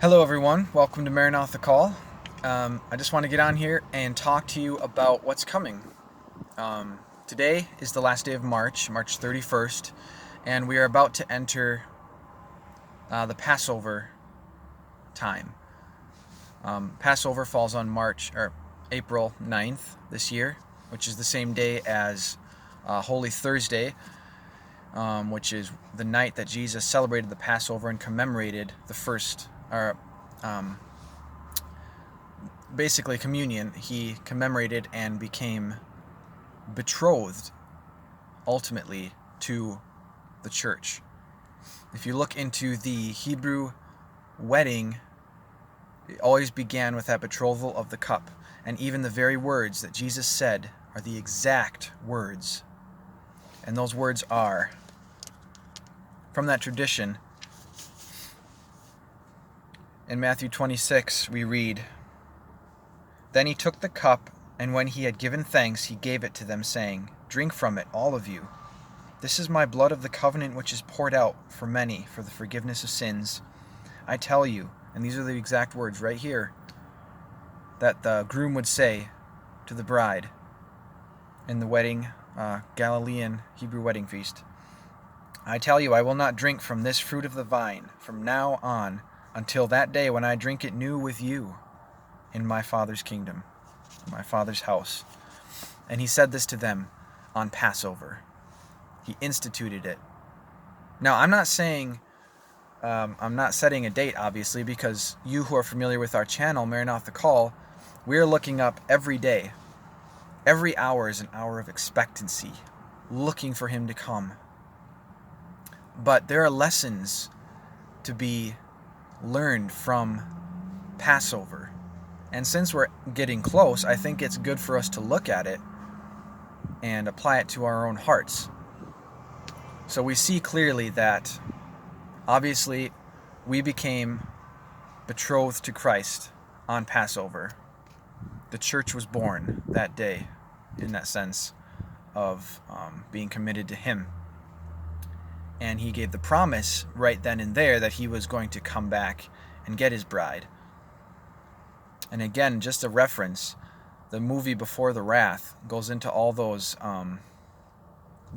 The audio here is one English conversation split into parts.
Hello everyone, welcome to Maranatha Call. I just want to get on here and talk to you about what's coming. Today is the last day of March 31st, and we are about to enter the Passover time. Passover falls on April 9th this year, which is the same day as Holy Thursday, which is the night that Jesus celebrated the Passover and commemorated the first, basically communion. He commemorated and became betrothed ultimately to the church. If you look into the Hebrew wedding, it always began with that betrothal of the cup, and even the very words that Jesus said are the exact words, and those words are from that tradition. In Matthew 26 we read, "Then he took the cup, and when he had given thanks, he gave it to them, saying, 'Drink from it, all of you. This is my blood of the covenant, which is poured out for many for the forgiveness of sins. I tell you,'" and these are the exact words right here that the groom would say to the bride in the wedding, Galilean Hebrew wedding feast, "I tell you, I will not drink from this fruit of the vine from now on until that day when I drink it new with you in my Father's kingdom, in my Father's house." And he said this to them on Passover. He instituted it. Now, I'm not saying, I'm not setting a date, obviously, because you who are familiar with our channel, Maranatha Call, we're looking up every day. Every hour is an hour of expectancy, looking for him to come. But there are lessons to be learned from Passover. And since we're getting close, I think it's good for us to look at it and apply it to our own hearts. So we see clearly that, obviously, we became betrothed to Christ on Passover. The church was born that day, in that sense of being committed to him. And he gave the promise right then and there that he was going to come back and get his bride. And again, just a reference, the movie Before the Wrath goes into all those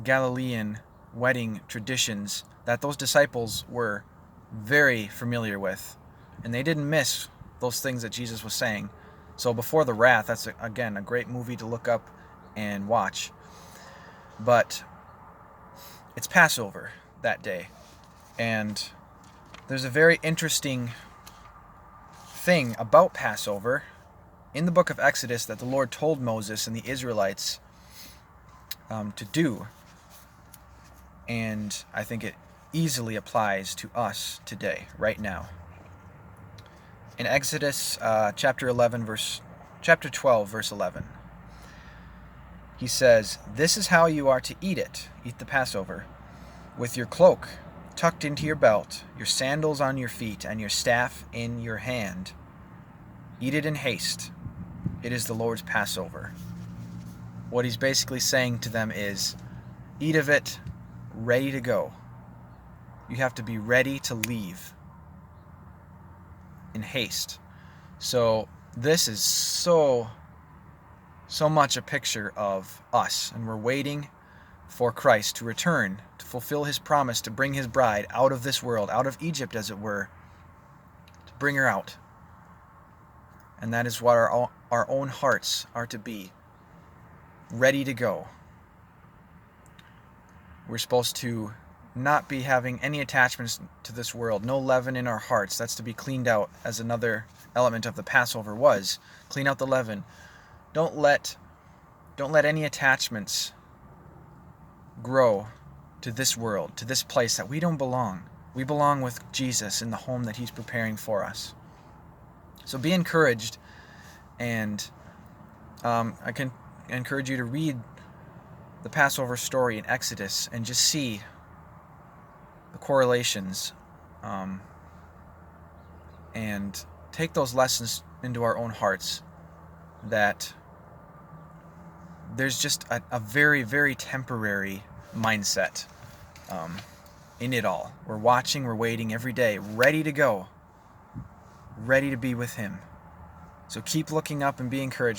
Galilean wedding traditions that those disciples were very familiar with. And they didn't miss those things that Jesus was saying. So Before the Wrath, that's, again, a great movie to look up and watch. But it's Passover that day. And there's a very interesting thing about Passover in the book of Exodus that the Lord told Moses and the Israelites to do. And I think it easily applies to us today, right now. In Exodus chapter 12, verse 11, he says, "This is how you are to eat it, eat the Passover, with your cloak tucked into your belt, your sandals on your feet, and your staff in your hand. Eat it in haste. It is the Lord's Passover." What he's basically saying to them is, eat of it ready to go. You have to be ready to leave in haste. So this is so much a picture of us, and we're waiting for Christ to return, to fulfill his promise to bring his bride out of this world, out of Egypt as it were, to bring her out. And that is what our own hearts are to be, ready to go. We're supposed to not be having any attachments to this world, no leaven in our hearts. That's to be cleaned out, as another element of the Passover was. Clean out the leaven. Don't let any attachments grow to this world, to this place that we don't belong. We belong with Jesus in the home that he's preparing for us. So be encouraged, and I can encourage you to read the Passover story in Exodus and just see the correlations, and take those lessons into our own hearts, that there's just a very, very temporary mindset in it all. We're watching, we're waiting every day, ready to go. ready to be with Him. So keep looking up and be encouraged.